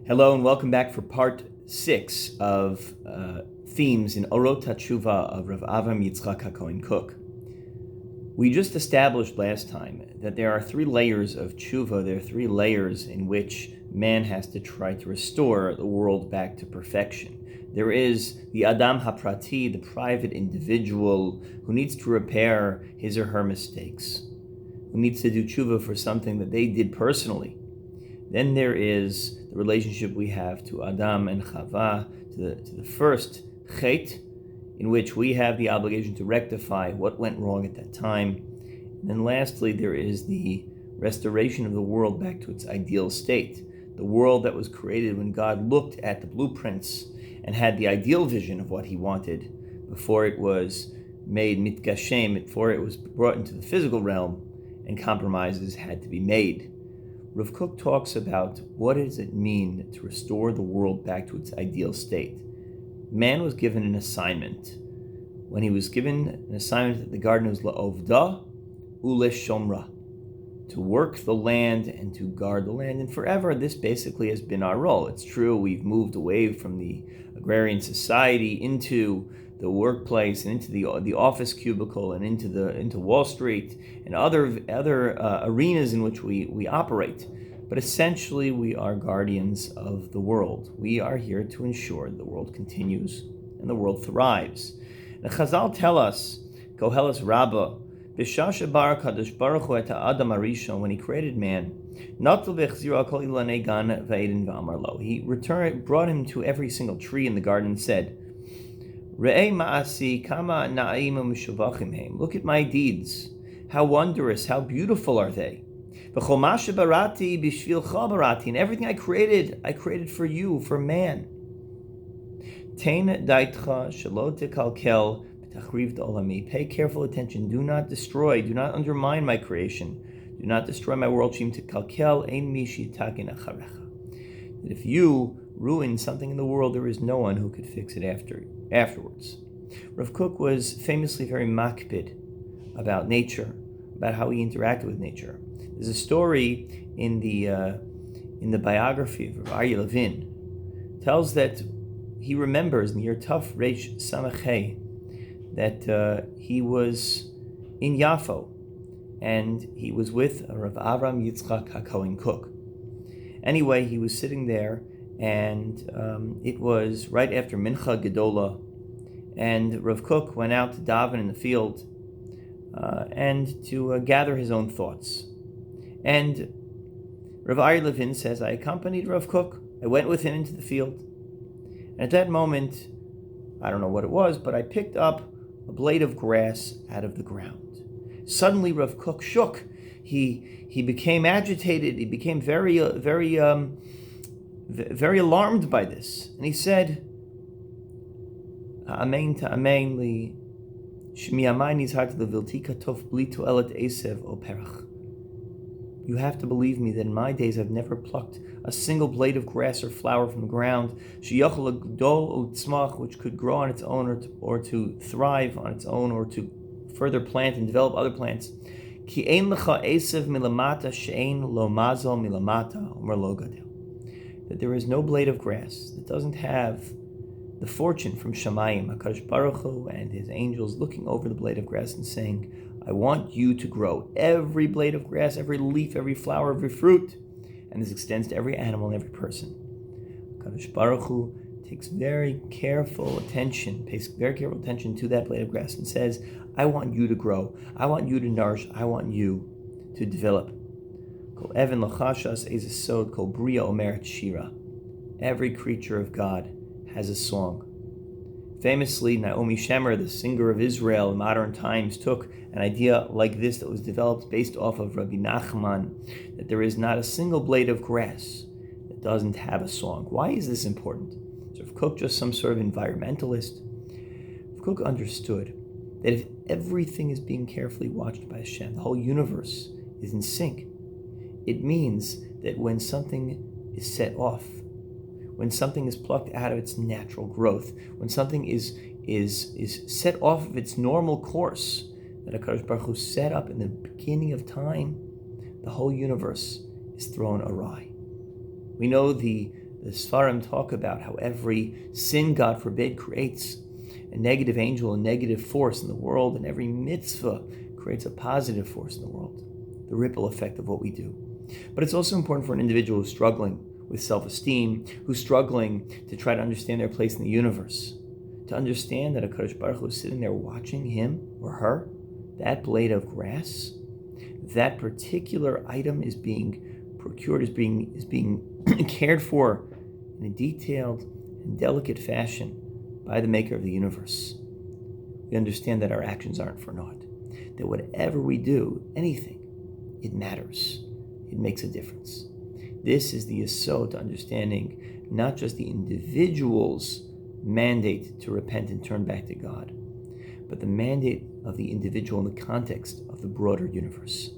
Hello and welcome back for part 6 of themes in Orot Hateshuva of Rav Avram Yitzchak HaKohen Kook. We just established last time that there are 3 layers of tshuva. There are 3 layers in which man has to try to restore the world back to perfection. There is the Adam HaPrati, the private individual who needs to repair his or her mistakes, who needs to do tshuva for something that they did personally. Then there is the relationship we have to Adam and Chava, to the first Chet, in which we have the obligation to rectify what went wrong at that time. And then lastly, there is the restoration of the world back to its ideal state, the world that was created when God looked at the blueprints and had the ideal vision of what he wanted before it was made mitgashem, before it was brought into the physical realm and compromises had to be made. Rav Kook talks about what does it mean to restore the world back to its ideal state. Man was given an assignment. When he was given an assignment at the garden, it was la'ovda u'leshomra, to work the land and to guard the land. And forever, this basically has been our role. It's true, we've moved away from the agrarian society into the workplace and into the office cubicle and into Wall Street and other arenas in which we operate. But essentially, we are guardians of the world. We are here to ensure the world continues and the world thrives. The Chazal tell us, Koheles Rabbah, B'shasha bar Kadosh Baruch Hu et Adam Arishon, when he created man, he brought him to every single tree in the garden and said, Re'ei ma'asi kama na'im u'mishuvachim heim. Look at my deeds. How wondrous, how beautiful are they. V'chol ma shebarati b'shvilcha barati. And everything I created for you, for man. Tein daitcha shelo tekalkel b'tachriv d'olami. Pay careful attention. Do not destroy, do not undermine my creation. Do not destroy my world. Shim tekalkel ein mi shitakin acharecha. That if you ruin something in the world, there is no one who could fix it afterwards. Rav Kook was famously very makpid about nature, about how he interacted with nature. There's a story in the biography of Rav Aryeh Levin, tells that he remembers in the year Tuf Reish Samachei that he was in Yafo and he was with Rav Avram Yitzchak HaKohen Kook. Anyway, he was sitting there, and it was right after Mincha Gedola, and Rav Kook went out to daven in the field and to gather his own thoughts. And Rav Aryeh Levin says, I accompanied Rav Kook. I went with him into the field. And at that moment, I don't know what it was, but I picked up a blade of grass out of the ground. Suddenly, Rav Kook shook. He became agitated. He became very alarmed by this. And he said, Amen to Amen li shmi amai nizhart levilti katov bli toelet esev o perach. You have to believe me that in my days I've never plucked a single blade of grass or flower from the ground, sheyachol gdol u'tzmach, which could grow on its own or to thrive on its own or to further plant and develop other plants. Ki ein lecha esev milamata she'ein lo mazal milamata omer lo gadel. That there is no blade of grass that doesn't have the fortune from Shamayim, HaKadosh Baruch Hu and his angels looking over the blade of grass and saying, I want you to grow. Every blade of grass, every leaf, every flower, every fruit. And this extends to every animal and every person. HaKadosh Baruch Hu pays very careful attention to that blade of grass and says, I want you to grow. I want you to nourish. I want you to develop. Every creature of God has a song. Famously, Naomi Shemer, the singer of Israel in modern times, took an idea like this that was developed based off of Rabbi Nachman, that there is not a single blade of grass that doesn't have a song. Why is this important? Is Rav Kook just some sort of environmentalist? Rav Kook understood that if everything is being carefully watched by Hashem, the whole universe is in sync, it means that when something is set off, when something is plucked out of its natural growth, when something is set off of its normal course that HaKadosh Baruch Hu set up in the beginning of time, the whole universe is thrown awry. We know the The Sfarim talk about how every sin, God forbid, creates a negative angel, a negative force in the world, and every mitzvah creates a positive force in the world, the ripple effect of what we do. But it's also important for an individual who's struggling with self-esteem, who's struggling to try to understand their place in the universe, to understand that HaKadosh Baruch Hu is sitting there watching him or her, that blade of grass, that particular item is being procured, is being cared for in a detailed and delicate fashion by the maker of the universe. We understand that our actions aren't for naught, that whatever we do, anything, it matters. It makes a difference. This is the yesod to understanding not just the individual's mandate to repent and turn back to God, but the mandate of the individual in the context of the broader universe.